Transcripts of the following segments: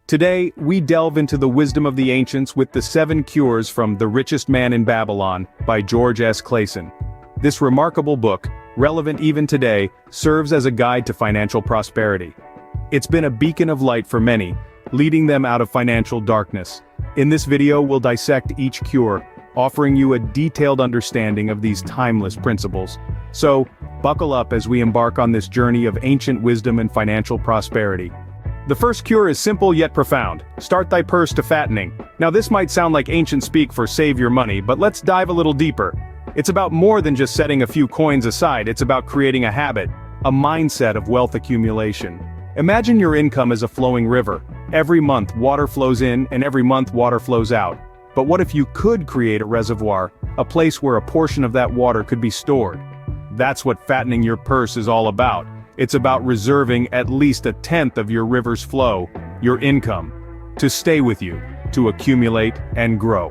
Today, we delve into the wisdom of the ancients with the 7 cures from The Richest Man in Babylon by George S. Clason. This remarkable book, relevant even today, serves as a guide to financial prosperity. It's been a beacon of light for many, leading them out of financial darkness. In this video, we'll dissect each cure, offering you a detailed understanding of these timeless principles. So, buckle up as we embark on this journey of ancient wisdom and financial prosperity. The first cure is simple yet profound. Start thy purse to fattening. Now this might sound like ancient speak for save your money, but let's dive a little deeper. It's about more than just setting a few coins aside, it's about creating a habit, a mindset of wealth accumulation. Imagine your income as a flowing river. Every month water flows in and every month water flows out. But what if you could create a reservoir, a place where a portion of that water could be stored? That's what fattening your purse is all about. It's about reserving at least a tenth of your river's flow, your income, to stay with you, to accumulate and grow.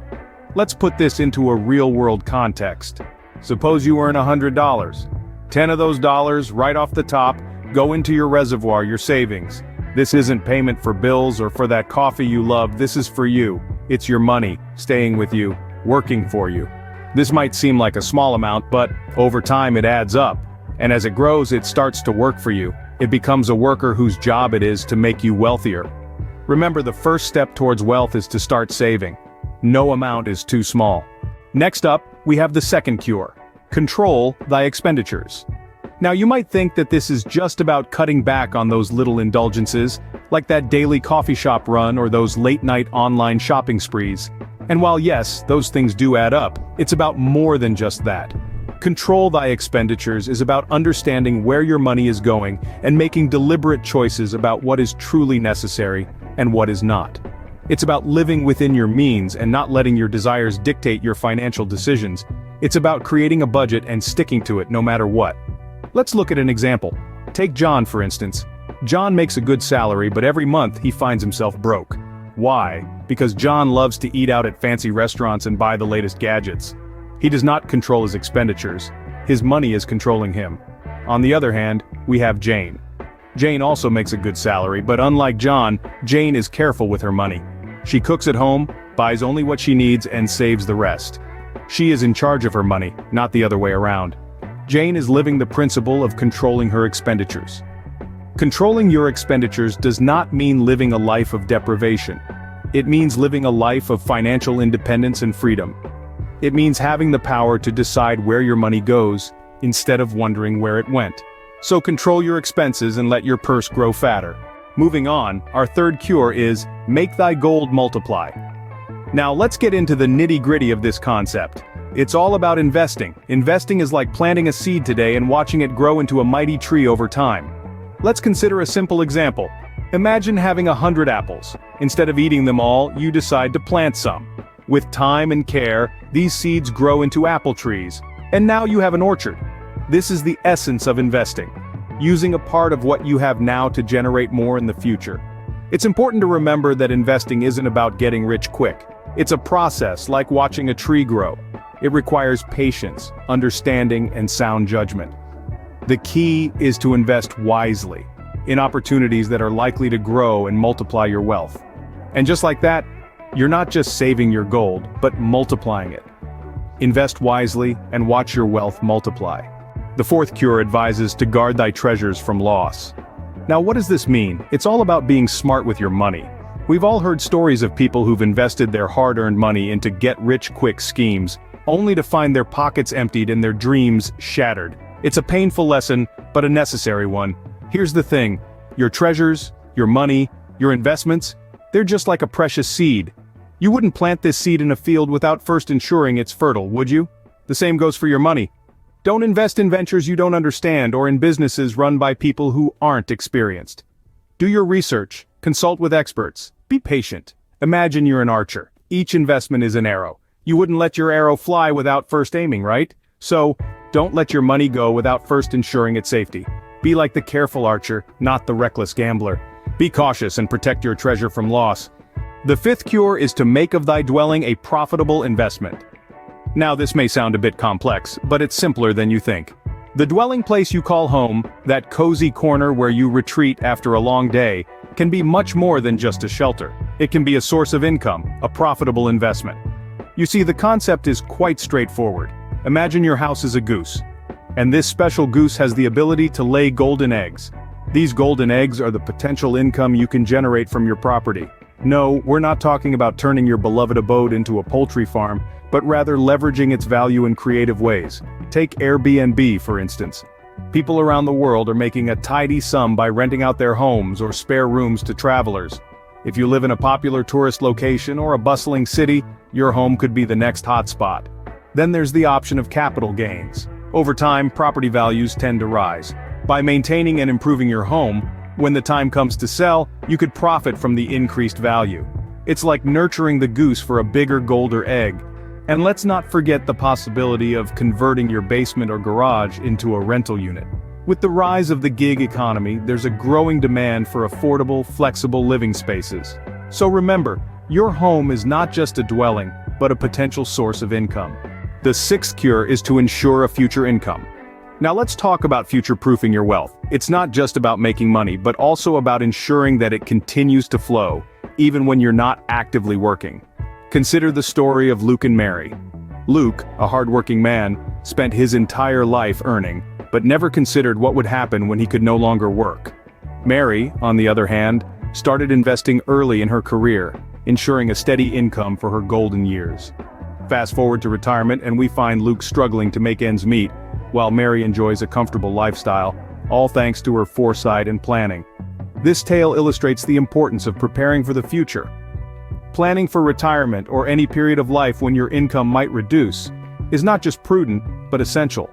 Let's put this into a real-world context. Suppose you earn $100. 10 of those dollars, right off the top, go into your reservoir, your savings. This isn't payment for bills or for that coffee you love, this is for you. It's your money, staying with you, working for you. This might seem like a small amount, but over time it adds up. And as it grows, it starts to work for you. It becomes a worker whose job it is to make you wealthier. Remember, the first step towards wealth is to start saving. No amount is too small. Next up, we have the second cure. Control thy expenditures. Now you might think that this is just about cutting back on those little indulgences, like that daily coffee shop run or those late-night online shopping sprees. And while yes, those things do add up, it's about more than just that. Control thy expenditures is about understanding where your money is going and making deliberate choices about what is truly necessary and what is not. It's about living within your means and not letting your desires dictate your financial decisions. It's about creating a budget and sticking to it no matter what. Let's look at an example. Take John, for instance. John makes a good salary, but every month he finds himself broke. Why? Because John loves to eat out at fancy restaurants and buy the latest gadgets. He does not control his expenditures. His money is controlling him. On the other hand, we have Jane. Jane also makes a good salary, but unlike John, Jane is careful with her money. She cooks at home, buys only what she needs, and saves the rest. She is in charge of her money, not the other way around. Jane is living the principle of controlling her expenditures. Controlling your expenditures does not mean living a life of deprivation. It means living a life of financial independence and freedom. It means having the power to decide where your money goes, instead of wondering where it went. So control your expenses and let your purse grow fatter. Moving on, our third cure is, make thy gold multiply. Now let's get into the nitty-gritty of this concept. It's all about investing. Investing is like planting a seed today and watching it grow into a mighty tree over time. Let's consider a simple example. Imagine having 100 apples. Instead of eating them all, you decide to plant some. With time and care, these seeds grow into apple trees, and now you have an orchard. This is the essence of investing, using a part of what you have now to generate more in the future. It's important to remember that investing isn't about getting rich quick. It's a process like watching a tree grow. It requires patience, understanding, and sound judgment. The key is to invest wisely, in opportunities that are likely to grow and multiply your wealth. And just like that, you're not just saving your gold, but multiplying it. Invest wisely and watch your wealth multiply. The fourth cure advises to guard thy treasures from loss. Now what does this mean? It's all about being smart with your money. We've all heard stories of people who've invested their hard-earned money into get-rich-quick schemes, only to find their pockets emptied and their dreams shattered. It's a painful lesson, but a necessary one. Here's the thing, your treasures, your money, your investments, they're just like a precious seed. You wouldn't plant this seed in a field without first ensuring it's fertile, would you? The same goes for your money. Don't invest in ventures you don't understand or in businesses run by people who aren't experienced. Do your research, consult with experts, be patient. Imagine you're an archer. Each investment is an arrow. You wouldn't let your arrow fly without first aiming, right? So, don't let your money go without first ensuring its safety. Be like the careful archer, not the reckless gambler. Be cautious and protect your treasure from loss. The fifth cure is to make of thy dwelling a profitable investment. Now this may sound a bit complex, but it's simpler than you think. The dwelling place you call home, that cozy corner where you retreat after a long day, can be much more than just a shelter. It can be a source of income, a profitable investment. You see, the concept is quite straightforward. Imagine your house is a goose. And this special goose has the ability to lay golden eggs. These golden eggs are the potential income you can generate from your property. No, we're not talking about turning your beloved abode into a poultry farm, but rather leveraging its value in creative ways. Take Airbnb, for instance. People around the world are making a tidy sum by renting out their homes or spare rooms to travelers. If you live in a popular tourist location or a bustling city, your home could be the next hotspot. Then there's the option of capital gains. Over time, property values tend to rise. By maintaining and improving your home, when the time comes to sell, you could profit from the increased value. It's like nurturing the goose for a bigger, golder egg. And let's not forget the possibility of converting your basement or garage into a rental unit. With the rise of the gig economy, there's a growing demand for affordable, flexible living spaces. So remember, your home is not just a dwelling, but a potential source of income. The sixth cure is to ensure a future income. Now let's talk about future-proofing your wealth. It's not just about making money, but also about ensuring that it continues to flow, even when you're not actively working. Consider the story of Luke and Mary. Luke, a hardworking man, spent his entire life earning, but never considered what would happen when he could no longer work. Mary, on the other hand, started investing early in her career, ensuring a steady income for her golden years. Fast forward to retirement and we find Luke struggling to make ends meet, while Mary enjoys a comfortable lifestyle, all thanks to her foresight and planning. This tale illustrates the importance of preparing for the future. Planning for retirement or any period of life when your income might reduce is not just prudent, but essential.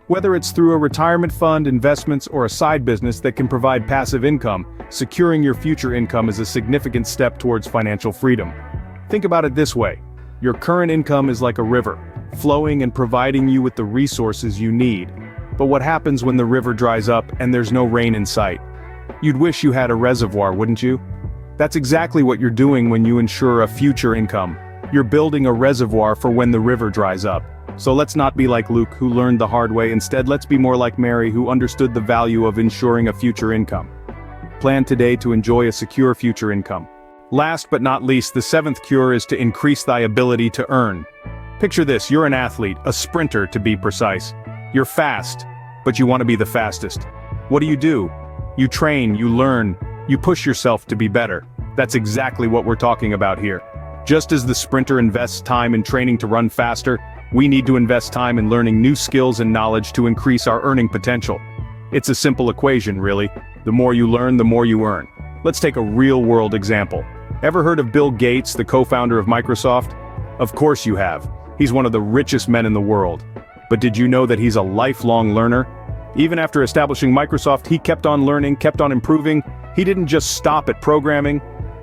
Whether it's through a retirement fund, investments, or a side business that can provide passive income, securing your future income is a significant step towards financial freedom. Think about it this way. Your current income is like a river, flowing and providing you with the resources you need. But what happens when the river dries up and there's no rain in sight? You'd wish you had a reservoir, wouldn't you? That's exactly what you're doing when you ensure a future income. You're building a reservoir for when the river dries up. So let's not be like Luke, who learned the hard way. Instead, let's be more like Mary, who understood the value of ensuring a future income. Plan today to enjoy a secure future income. Last but not least, the seventh cure is to increase thy ability to earn. Picture this, you're an athlete, a sprinter to be precise. You're fast, but you want to be the fastest. What do? You train, you learn, you push yourself to be better. That's exactly what we're talking about here. Just as the sprinter invests time in training to run faster, we need to invest time in learning new skills and knowledge to increase our earning potential. It's a simple equation, really. The more you learn, the more you earn. Let's take a real-world example. Ever heard of Bill Gates, the co-founder of Microsoft? Of course you have. He's one of the richest men in the world. But did you know that he's a lifelong learner? Even after establishing Microsoft, he kept on learning, kept on improving. He didn't just stop at programming.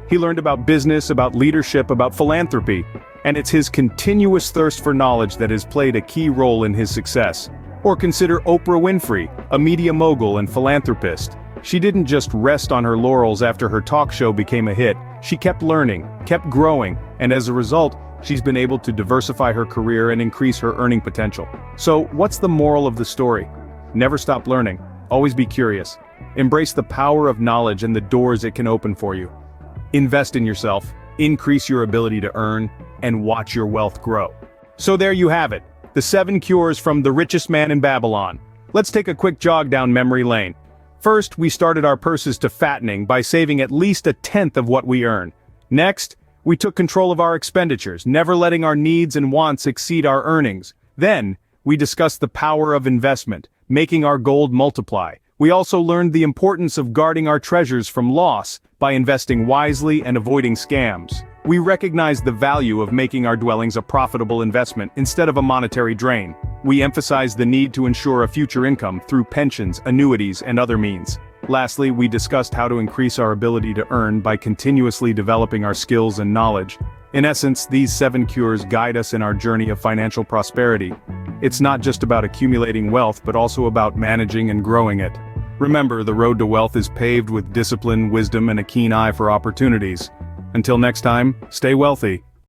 He learned about business, about leadership, about philanthropy. And it's his continuous thirst for knowledge that has played a key role in his success. Or consider Oprah Winfrey, a media mogul and philanthropist. She didn't just rest on her laurels after her talk show became a hit. She kept learning, kept growing, and as a result, she's been able to diversify her career and increase her earning potential. So, what's the moral of the story? Never stop learning. Always be curious. Embrace the power of knowledge and the doors it can open for you. Invest in yourself, increase your ability to earn, and watch your wealth grow. So there you have it, the 7 cures from the richest man in Babylon. Let's take a quick jog down memory lane. First, we started our purses to fattening by saving at least 1/10 of what we earn. Next, we took control of our expenditures, never letting our needs and wants exceed our earnings. Then, we discussed the power of investment, making our gold multiply. We also learned the importance of guarding our treasures from loss by investing wisely and avoiding scams. We recognized the value of making our dwellings a profitable investment instead of a monetary drain. We emphasized the need to ensure a future income through pensions, annuities, and other means. Lastly, we discussed how to increase our ability to earn by continuously developing our skills and knowledge. In essence, these 7 cures guide us in our journey of financial prosperity. It's not just about accumulating wealth, but also about managing and growing it. Remember, the road to wealth is paved with discipline, wisdom, and a keen eye for opportunities. Until next time, stay wealthy.